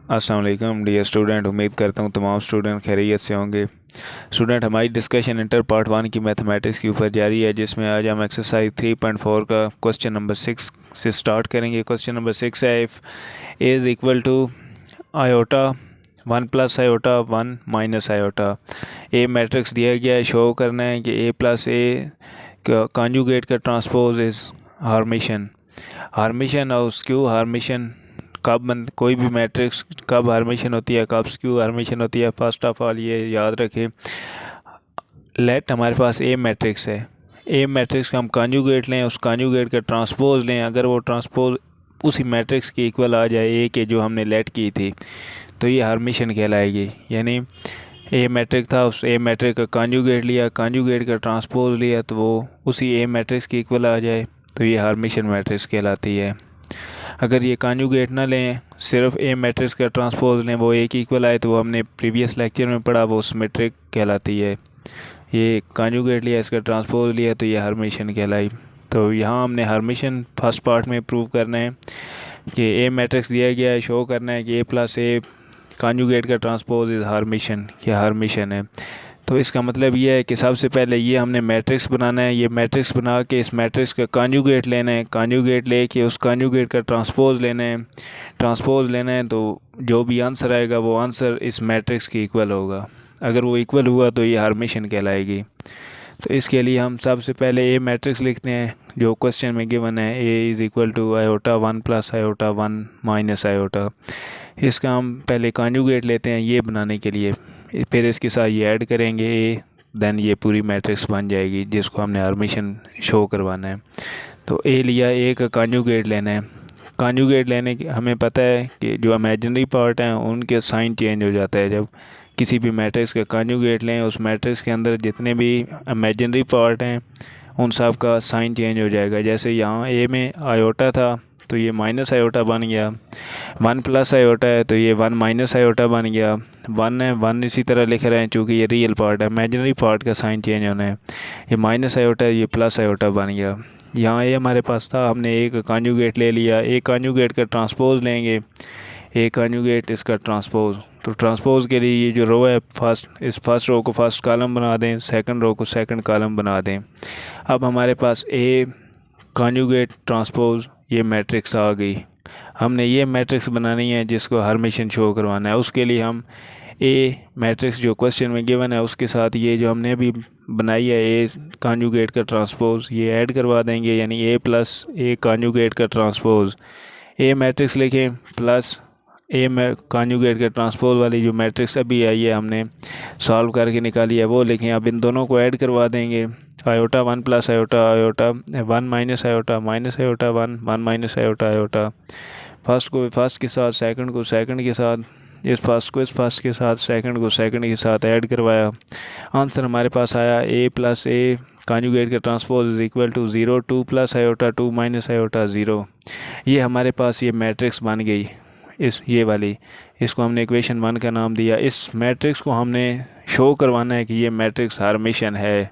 अस्सलाम वालेकुम dear student. उम्मीद करता हूँ तमाम स्टूडेंट खैरियत से होंगे। स्टूडेंट, हमारी डिस्कशन इंटर पार्ट 1 की मैथमेटिक्स के ऊपर जारी है, जिसमें आज हम एक्सरसाइज 3.4 का क्वेश्चन नंबर 6 से स्टार्ट करेंगे। क्वेश्चन नंबर 6 है, if a is equal to iota 1 plus iota 1 minus iota. A matrix दिया गया है, शो करना है कि ए प्लस ए कॉन्जुगेट का ट्रांसपोज इज़ हार्मिशन। हार्मिशन और स्क्यू हार्मिशन कोई भी मैट्रिक्स कब हार्मिशन होती है, कब स्क्यू हार्मिशन होती है। फर्स्ट ऑफ ऑल ये याद रखें, लेट हमारे पास ए मैट्रिक्स है। ए मैट्रिक्स का हम कॉन्जुगेट लें, उस कॉन्जुगेट का ट्रांसपोज लें। अगर वो ट्रांसपोज उसी मैट्रिक्स के इक्वल आ जाए ए के जो हमने लेट की थी, तो ये हार्मिशन कहलाएगी। यानी ए मैट्रिक था, उस ए मैट्रिक का कॉन्जुगेट लिया, कॉन्जुगेट का ट्रांसपोज लिया, तो वो उसी ए मैट्रिक्स के इक्वल आ जाए, तो ये हार्मिशन मैट्रिक्स कहलाती है। अगर ये कॉन्जुगेट ना लें, सिर्फ ए मैट्रिक्स का ट्रांसपोज लें, वो ए की इक्वल आए, तो वो हमने प्रीवियस लेक्चर में पढ़ा, वो सिमेट्रिक कहलाती है। ये कॉन्जुगेट लिया, इसका ट्रांसपोज लिया, तो ये हार्मिशन कहलाई। तो यहाँ हमने हार्मिशन फर्स्ट पार्ट में प्रूव करना है कि ए मैट्रिक्स दिया गया है, शो करना है कि ए प्लस ए कॉन्जुगेट का ट्रांसपोज इज़ हार्मिशन, क्या हार्मिशन है। तो इसका मतलब ये है कि सबसे पहले ये हमने मैट्रिक्स बनाना है। ये मैट्रिक्स बना के इस मैट्रिक्स का कॉन्जुगेट लेना है, कॉन्जुगेट लेके उस कॉन्जुगेट का ट्रांसपोज लेना है, ट्रांसपोज लेना है, तो जो भी आंसर आएगा वो आंसर इस मैट्रिक्स के इक्वल होगा। अगर वो इक्वल हुआ तो ये हार्मिशन कहलाएगी। तो इसके लिए हम सबसे पहले ए मैट्रिक्स लिखते हैं जो क्वेश्चन में गिवन है, a is equal to iota 1 plus iota 1 minus iota. इसका हम पहले कॉन्जुगेट लेते हैं ये बनाने के लिए, फिर इसके साथ ये ऐड करेंगे ए, देन ये पूरी मैट्रिक्स बन जाएगी जिसको हमने हार्मिशन शो करवाना है। तो ए लिया, ए का कॉन्जुगेट लेना है। कॉन्जुगेट लेने के हमें पता है कि जो इमेजिनरी पार्ट हैं उनके साइन चेंज हो जाता है। जब किसी भी मैट्रिक्स का कॉन्जुगेट लें, उस मैट्रिक्स के अंदर जितने भी इमेजिनरी पार्ट हैं उन सब का साइन चेंज हो जाएगा। जैसे यहाँ ए में आयोटा था तो ये माइनस आयोटा बन गया, 1 प्लस आयोटा है तो ये 1 माइनस आयोटा बन गया, 1 है 1 इसी तरह लिख रहे हैं चूँकि ये रियल पार्ट है, इमेजिनरी पार्ट का साइन चेंज होना है। ये माइनस आयोटा है, ये प्लस आयोटा बन गया। यहाँ ए हमारे पास था, हमने ए का कॉन्जुगेट ले लिया, ए कॉन्जुगेट का ट्रांसपोज लेंगे, ए कॉन्जुगेट इसका ट्रांसपोज। तो ट्रांसपोज के लिए ये जो रो है फर्स्ट, इस फर्स्ट रो को फर्स्ट कॉलम बना दें, सेकंड रो को सेकंड कॉलम बना दें। अब हमारे पास ए कॉन्जुगेट ट्रांसपोज ये मैट्रिक्स आ गई। हमने ये मैट्रिक्स बनानी है जिसको हार्मिशन शो करवाना है। उसके लिए हम ए मैट्रिक्स जो क्वेश्चन में गिवन है उसके साथ ये जो हमने अभी बनाई है ए कॉन्जुगेट का ट्रांसपोज ये ऐड करवा देंगे, यानी ए प्लस ए कॉन्जुगेट का ट्रांसपोज। ए मैट्रिक्स लिखें प्लस ए में कॉन्जुगेट के ट्रांसपोज वाली जो मैट्रिक्स अभी आई है हमने सॉल्व करके निकाली है वो लिखें। अब इन दोनों को ऐड करवा देंगे, iota 1 plus iota iota 1 minus iota minus iota 1 1 minus iota iota. First को फर्स्ट के साथ, सेकंड को सेकंड के साथ, इस फर्स्ट को इस फर्स्ट के साथ, सेकंड को सेकंड के साथ ऐड करवाया। आंसर हमारे पास आया ए प्लस ए कॉन्जुगेट का transpose is equal to 0 2 plus iota 2 minus iota 0। ये हमारे पास ये मैट्रिक्स बन गई, इस ये वाली, इसको हमने इक्वेशन 1 का नाम दिया। इस मैट्रिक्स को हमने शो करवाना है कि ये मैट्रिक्स हार्मिशन है।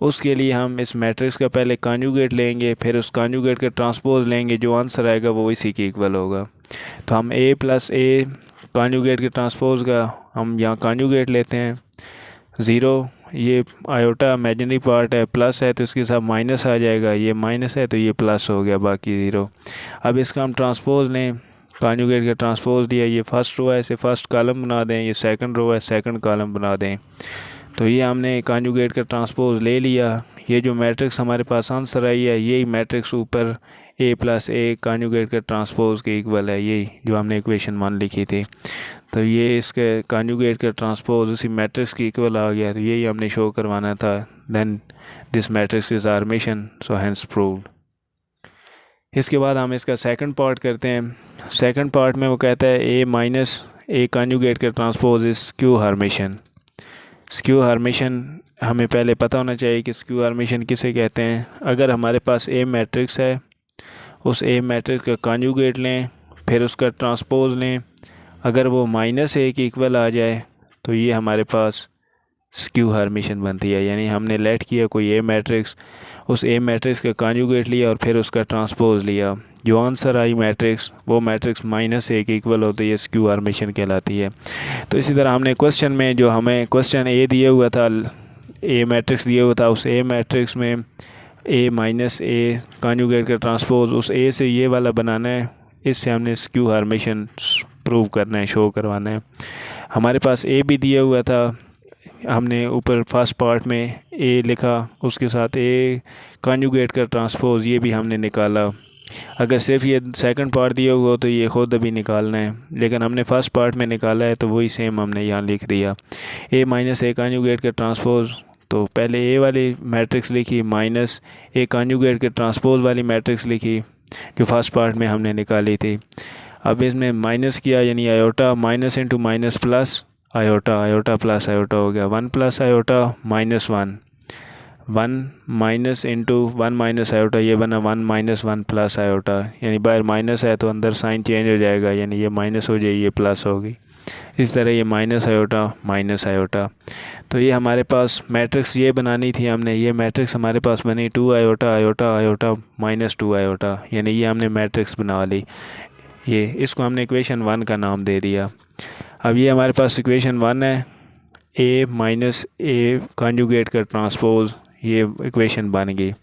उसके लिए हम इस मैट्रिक्स का पहले कॉन्जुगेट लेंगे, फिर उस कॉन्जुगेट का ट्रांसपोज लेंगे, जो आंसर आएगा वो इसी के इक्वल होगा। तो हम ए प्लस ए कॉन्जुगेट के ट्रांसपोज का हम यहाँ कॉन्जुगेट लेते हैं 0, ये आयोटा इमेजिनरी पार्ट है, प्लस है तो इसके साथ माइनस आ जाएगा, ये माइनस है तो ये प्लस हो गया, बाकी 0। अब इसका हम ट्रांसपोज लें, कॉन्जुगेट का ट्रांसपोज दिया, ये फर्स्ट रो है इसे फर्स्ट कॉलम बना दें, ये सेकंड रो है सेकंड कॉलम बना दें। तो ये हमने कॉन्जुगेट का ट्रांसपोज ले लिया। ये जो मैट्रिक्स हमारे पास आंसर आई है यही मैट्रिक्स ऊपर ए प्लस ए कॉन्जुगेट का ट्रांसपोज के इक्वल है, यही जो हमने इक्वेशन 1 लिखी थी। तो ये इसके कॉन्जुगेट का ट्रांसपोज उसी मैट्रिक्स के इक्वल आ गया, तो यही हमने शो करवाना था। Then this matrix is hermitian, so hence proved. इसके बाद हम इसका सेकंड पार्ट करते हैं। सेकंड पार्ट में वो कहता है ए माइनस ए कॉन्जुगेट का ट्रांसपोज इज स्क्यू हार्मिशन। स्क्यू हार्मिशन हमें पहले पता होना चाहिए कि स्क्यू हार्मिशन किसे कहते हैं। अगर हमारे पास ए मैट्रिक्स है, उस ए मैट्रिक्स का कॉन्जुगेट लें, फिर उसका ट्रांसपोज लें, अगर वो माइनस ए के इक्वल आ जाए तो ये हमारे पास स्क्यू हर्मिशन बनती है। यानी हमने लेट किया कोई ए मैट्रिक्स, उस ए मैट्रिक्स का कॉन्जुगेट लिया और फिर उसका ट्रांसपोज लिया, जो आंसर आई मैट्रिक्स वो मैट्रिक्स -1 के इक्वल होती है, स्क्यू हर्मिशन कहलाती है। तो इसी तरह हमने क्वेश्चन में जो हमें क्वेश्चन ए दिया हुआ था, ए मैट्रिक्स दिया हुआ था, उस ए मैट्रिक्स में ए माइनस ए कॉन्जुगेट का ट्रांसपोज उस ए से ये वाला बनाना है, इससे हमने स्क्यू हर्मिशन प्रूव करना है, शो करवाना है। हमारे पास ए भी दिया हुआ था, हमने ऊपर फर्स्ट पार्ट में ए लिखा, उसके साथ ए कॉन्जुगेट का ट्रांसपोज ये भी हमने निकाला। अगर सिर्फ ये सेकंड पार्ट दिया हुआ तो ये खुद अभी निकालना है, लेकिन हमने फर्स्ट पार्ट में निकाला है तो वही सेम हमने यहाँ लिख दिया। ए माइनस ए कॉन्जुगेट का ट्रांसपोज, तो पहले ए वाली मैट्रिक्स लिखी माइनस ए कॉन्जुगेट के ट्रांसपोज वाली मैट्रिक्स लिखी जो फर्स्ट पार्ट में हमने निकाली थी। अब इसमें माइनस किया, यानी iota minus into minus plus iota, iota plus iota हो गया 1 plus iota -1, 1 minus into 1 minus iota, ये बना 1 माइनस 1 प्लस आयोटा। यानी बाहर माइनस है तो अंदर साइन चेंज हो जाएगा, यानी ये माइनस हो जाए ये प्लस होगी। इस तरह ये माइनस आयोटा माइनस आयोटा। तो ये हमारे पास मैट्रिक्स ये बनानी थी हमने, ये मैट्रिक्स हमारे पास बनी 2 आयोटा आयोटा आयोटा -2 आयोटा, यानी ये हमने मैट्रिक्स बना ली। ये इसको हमने इक्वेशन 1 का नाम दे दिया। अब ये हमारे पास इक्वेशन 1 है, ए माइनस ए कॉन्जुगेट का ट्रांसपोज, ये इक्वेशन बन गई,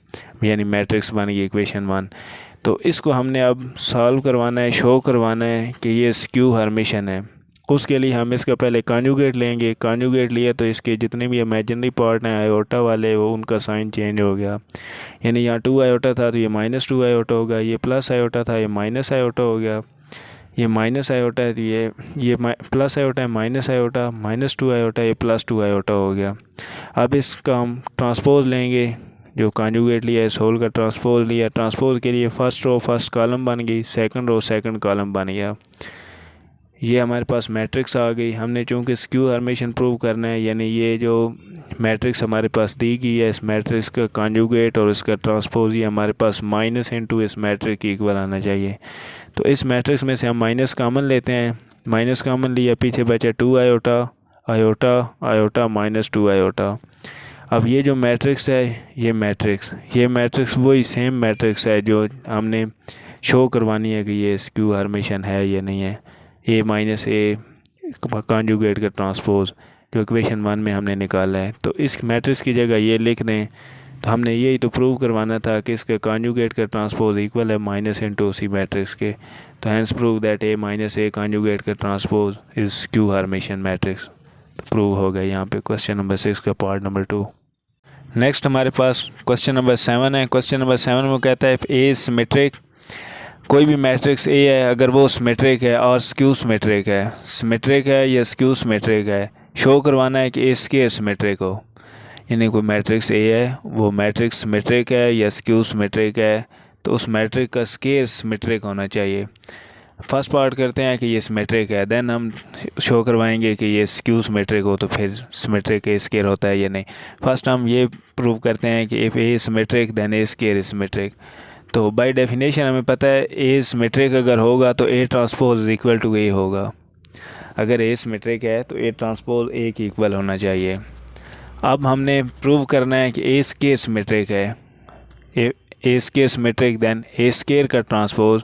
यानी मैट्रिक्स बन गई इक्वेशन 1। तो इसको हमने अब सॉल्व करवाना है, शो करवाना है कि ये स्क्यू हर्मिशन है। उसके लिए हम इसका पहले कॉन्जुगेट लेंगे, कॉन्जुगेट लिया तो इसके जितने भी इमेजिनरी पार्ट हैं आयोटा वाले, वो उनका साइन चेंज हो गया। यानी यहाँ 2 आयोटा था तो ये -2 आयोटा हो गया, ये प्लस आयोटा था ये माइनस आयोटा हो गया, ये माइनस आयोटा है तो ये प्लस आयोटा है माइनस आयोटा, -2 आयोटा ये +2 आयोटा हो गया। अब इसका हम ट्रांसपोज लेंगे, जो कॉन्जुगेट लिया है सोल का ट्रांसपोज लिया, ट्रांसपोज के लिए फर्स्ट रो फर्स्ट कॉलम बन गई, सेकंड रो सेकंड कॉलम बन गया। ये हमारे पास मैट्रिक्स आ गई। हमने चूँकि स्क्यू हर्मिशन प्रूव करना है, यानी ये जो मैट्रिक्स हमारे पास दी गई है, इस मैट्रिक्स का कॉन्जुगेट और इसका ट्रांसपोज ये हमारे पास माइनस इंटू इस मैट्रिक्स की इक्वल आना चाहिए। तो इस मैट्रिक्स में से हम माइनस कॉमन लेते हैं, माइनस कॉमन लिया, पीछे बचा 2 आयोटा आयोटा आयोटा -2 आयोटा। अब ये जो मैट्रिक्स है ये मैट्रिक्स वही सेम मैट्रिक्स है जो हमने शो करवानी है कि ये स्क्यू हर्मिशन है या नहीं है। ए माइनस ए कॉन्जुगेट का ट्रांसपोज जो इक्वेशन 1 में हमने निकाला है, तो इस मैट्रिक्स की जगह ये लिख दें। तो हमने यही तो प्रूव करवाना था कि इसका कॉन्जुगेट का ट्रांसपोज इक्वल है माइनस इंटू उसी मैट्रिक्स के। तो hence prove that A minus A conjugate का transpose is skew hermitian matrix. Prove हो गया यहाँ पे क्वेश्चन नंबर 6 का पार्ट नंबर 2। नेक्स्ट हमारे पास क्वेश्चन नंबर 7 है। क्वेश्चन नंबर 7 में कहता है ए सिमेट्रिक, कोई भी मैट्रिक्स ए है अगर वो सिमेट्रिक है और स्क्यू सिमेट्रिक है, सिमेट्रिक है या स्क्यू सिमेट्रिक है, शो करवाना है कि ए स्क्वायर सिमेट्रिक हो। यानी कोई मैट्रिक्स ए है वो मैट्रिक्स सिमेट्रिक है या स्क्यू सिमेट्रिक है, तो उस मैट्रिक का स्क्वायर सिमेट्रिक होना चाहिए। फर्स्ट पार्ट करते हैं कि ये सिमेट्रिक है, देन हम शो करवाएंगे कि ये स्क्यू सिमेट्रिक हो तो फिर सिमेट्रिक ए स्क्वायर होता है या नहीं। फर्स्ट हम ये प्रूव करते हैं कि if a symmetric then a square is symmetric. तो बाय डेफिनेशन हमें पता है ए सिमेट्रिक अगर होगा तो ए ट्रांसपोज इक्वल टू ए होगा। अगर ए सिमेट्रिक है तो ए ट्रांसपोज ए की इक्वल होना चाहिए। अब हमने प्रूव करना है कि ए स्क्वायर सिमेट्रिक है, ए square symmetric then a square का ट्रांसपोज,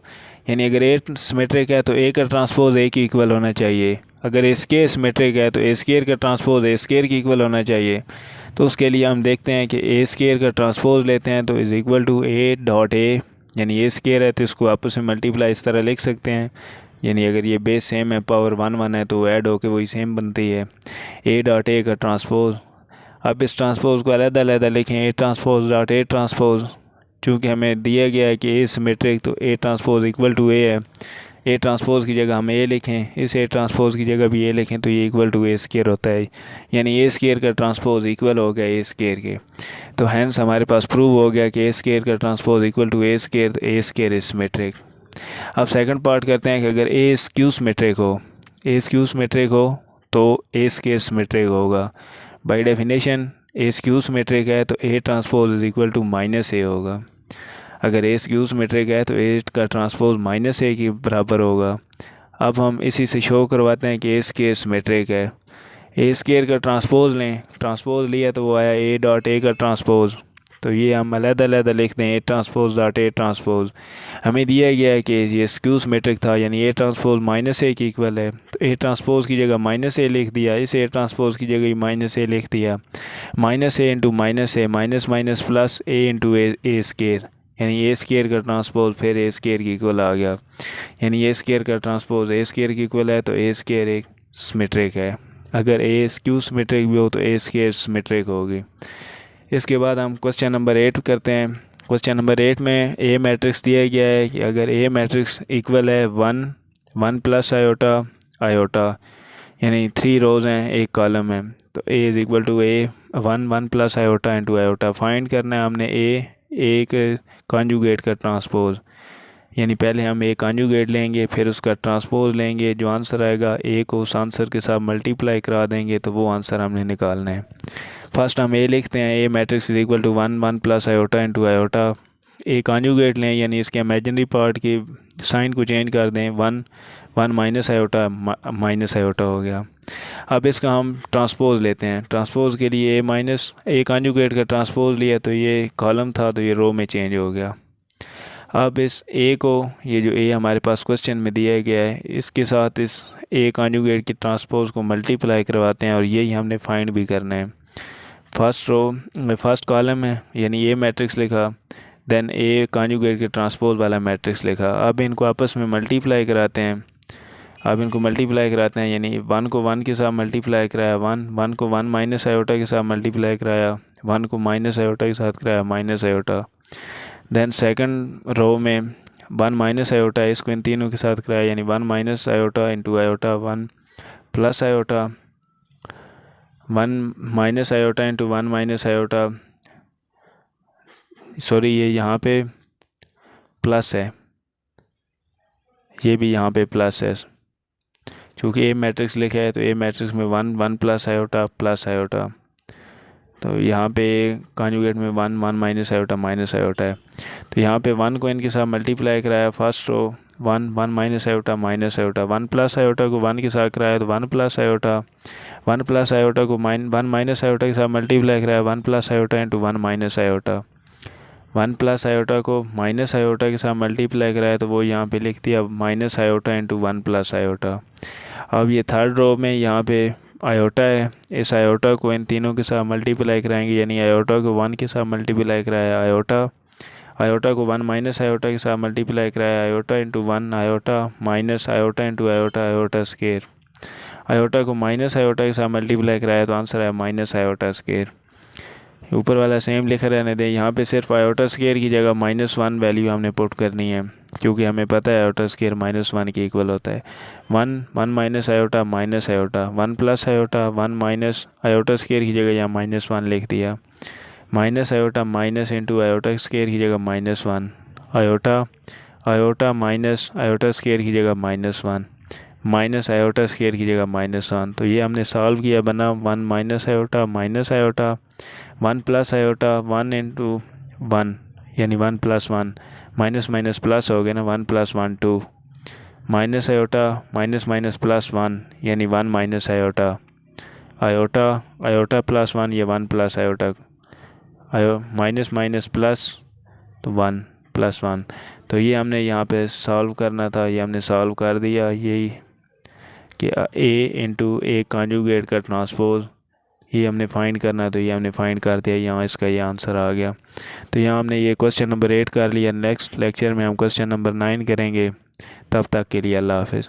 यानी अगर ए सिमेट्रिक है तो ए का ट्रांसपोज ए की इक्वल होना चाहिए। अगर ए स्क्वायर सिमेट्रिक है तो ए स्क्वायर का ट्रांसपोज ए स्क्वायर की इक्वल होना चाहिए। तो उसके लिए हम देखते हैं कि ए स्क्वायर का ट्रांसपोज लेते हैं तो is equal to a dot a, यानी ए स्क्वायर है तो इसको आपस में मल्टीप्लाई इस तरह लिख सकते हैं। यानी अगर ये बेस सेम है पावर 1 1 है तो ऐड होके वही सेम बनती है, ए डॉट ए का ट्रांसपोज। अब इस ट्रांसपोज को अलग-अलग लिखें, A transpose dot A transpose, चूँकि हमें दिया गया है कि ए सिमेट्रिक तो ए ट्रांसपोज इक्वल टू ए है। ए ट्रांसपोज की जगह हम ए लिखें, इस ए ट्रांसपोज की जगह भी ए लिखें तो ये इक्वल टू ए स्क्वायर होता है, यानी ए स्क्वायर का ट्रांसपोज इक्वल हो गया ए स्क्वायर के। तो हैंस हमारे पास प्रूव हो गया कि ए स्क्वायर का transpose equal to a square, तो ए स्क्वायर इज सिमेट्रिक। अब सेकंड पार्ट करते हैं कि अगर ए स्क्यू सिमेट्रिक हो, ए स्क्यू सिमेट्रिक हो तो ए स्क्वायर सिमेट्रिक होगा। By definition A skew symmetric है तो ए ट्रांसपोज इज इक्वल टू -ए होगा। अगर ए स्क्यू सिमेट्रिक है तो ए का ट्रांसपोज -ए के बराबर होगा। अब हम इसी से शो करवाते हैं कि ए स्क्वायर सिमेट्रिक है। ए स्केयर का ट्रांसपोज लें, ट्रांसपोज लिया तो वो आया ए डॉट ए का ट्रांसपोज, तो ये हम अलग-अलग लिख दें A transpose dot A transpose. हमें दिया गया है कि ये स्क्यू सिमेट्रिक था, यानी ए ट्रांसपोज माइनस ए की इक्वल है, तो ए ट्रांसपोज की जगह माइनस ए लिख दिया, इस ए ट्रांसपोज की जगह माइनस ए लिख दिया। माइनस ए इंटू माइनस ए, माइनस माइनस प्लस ए इंटू ए स्केयर, यानी ए स्केयर का ट्रांसपोज फिर ए स्केयर की इक्वल आ गया, यानी ए स्केयर का ट्रांसपोज ए स्केयर की इक्वल है, तो ए स्केयर एक सिमेट्रिक है। अगर ए स्क्यू सिमेट्रिक भी हो तो ए स्केयर सिमेट्रिक होगी। इसके बाद हम क्वेश्चन नंबर 8 करते हैं। क्वेश्चन नंबर 8 में ए मैट्रिक्स दिया गया है कि अगर ए मैट्रिक्स इक्वल है 1 प्लस आयोटा आयोटा, यानी 3 रोज़ हैं एक कॉलम है, तो a is equal to a 1 plus iota into iota. Find करना है हमने ए एक कॉन्जुगेट का ट्रांसपोज, यानी पहले हम ए कॉन्जुगेट लेंगे फिर उसका ट्रांसपोज लेंगे, जो आंसर आएगा ए को उस आंसर के साथ मल्टीप्लाई करा देंगे तो वो आंसर हमने निकालना है। फर्स्ट हम ए लिखते हैं, A matrix is equal to 1 plus iota into iota. A conjugate लें, यानी इसके इमेजिनरी पार्ट के साइन को चेंज कर दें, 1 माइनस आयोटा माइनस आयोटा हो गया। अब इसका हम ट्रांसपोज लेते हैं, ट्रांसपोज के लिए ए कॉन्जुगेट का ट्रांसपोज लिया तो ये कॉलम था तो ये रो में चेंज हो गया। अब इस ए को, ये जो ए हमारे पास क्वेश्चन में दिया गया है, इसके साथ इस ए कॉन्जुगेट के ट्रांसपोज को मल्टीप्लाई करवाते हैं और यही हमने फाइंड भी करना है। फर्स्ट रो में फर्स्ट कॉलम है, यानी ए मैट्रिक्स लिखा, देन ए कॉन्जुगेट के ट्रांसपोज वाला मैट्रिक्स लिखा। अब इनको आपस में मल्टीप्लाई कराते हैं, यानी 1 को 1 के साथ मल्टीप्लाई कराया 1 को 1 माइनस आयोटा के साथ मल्टीप्लाई कराया, 1 को माइनस आयोटा के साथ कराया minus iota. Then second row में 1 माइनस आयोटा, इसको इन तीनों के साथ कराया, यानी 1 minus iota into iota, 1 plus iota, 1 minus iota into 1 minus iota, sorry ये यहाँ पे प्लस है, ये भी यहाँ पे प्लस है, क्योंकि ए मैट्रिक्स लिखा है तो ए मैट्रिक्स में 1 प्लस आयोटा प्लस आयोटा, तो यहाँ पे कॉन्जुगेट में 1 माइनस आयोटा है, तो यहाँ पे 1 को इनके साथ मल्टीप्लाई कराया, first row 1 minus iota minus iota, 1 plus iota को 1 के साथ कराया तो 1 प्लस आयोटा, 1 प्लस आयोटा को 1 माइनस आयोटा के साथ मल्टीप्लाई कराया, 1 plus iota into 1 minus iota, 1 plus iota को माइनस आयोटा के साथ मल्टीप्लाई कराया तो वो यहाँ पे लिख दिया minus iota into 1 plus iota. अब ये थर्ड रो में यहाँ पे आयोटा है, इस आयोटा को इन तीनों के साथ मल्टीप्लाई कराएंगे, यानी आयोटा को 1 के साथ मल्टीप्लाई कराया आयोटा को 1 माइनस आयोटा के साथ मल्टीप्लाई कराया, iota into 1 iota minus iota into iota iota square, iota को माइनस आयोटा के साथ मल्टीप्लाई कराया तो आंसर है माइनस आयोटा स्केयर। ऊपर वाला सेम लिखा रहने दें, यहाँ पे सिर्फ आयोटा स्केयर की जगह -1 वैल्यू हमने पुट करनी है, क्योंकि हमें पता है आयोटा स्केयर -1 के इक्वल होता है। 1 minus iota minus iota, 1 plus iota 1 minus iota square की जगह यहाँ -1 लिख दिया, minus iota minus into iota square की जगह -1, आयोटा माइनस आयोटा स्केयर की जगह -1 माइनस आयोटा स्केयर की जगह -1, तो ये हमने सॉल्व किया, बना 1 minus iota 1 plus iota 1 into 1, यानी 1 प्लस 1 माइनस माइनस प्लस हो गया ना, 1 plus 1 2, minus iota minus minus plus 1, यानी 1 माइनस आयोटा, आयोटा प्लस 1, ये 1 plus iota, minus minus plus तो 1 प्लस 1, तो ये हमने यहाँ पे सॉल्व करना था, ये हमने सॉल्व कर दिया। यही कि ए इंटू ए कॉन्जुगेट का ट्रांसपोज ये हमने फाइंड करना, तो ये हमने फाइंड कर दिया, यहाँ इसका ये आंसर आ गया। तो यहाँ हमने ये क्वेश्चन नंबर 8 कर लिया। नेक्स्ट लेक्चर में हम क्वेश्चन नंबर 9 करेंगे। तब तक के लिए अल्लाह हाफ़िज़।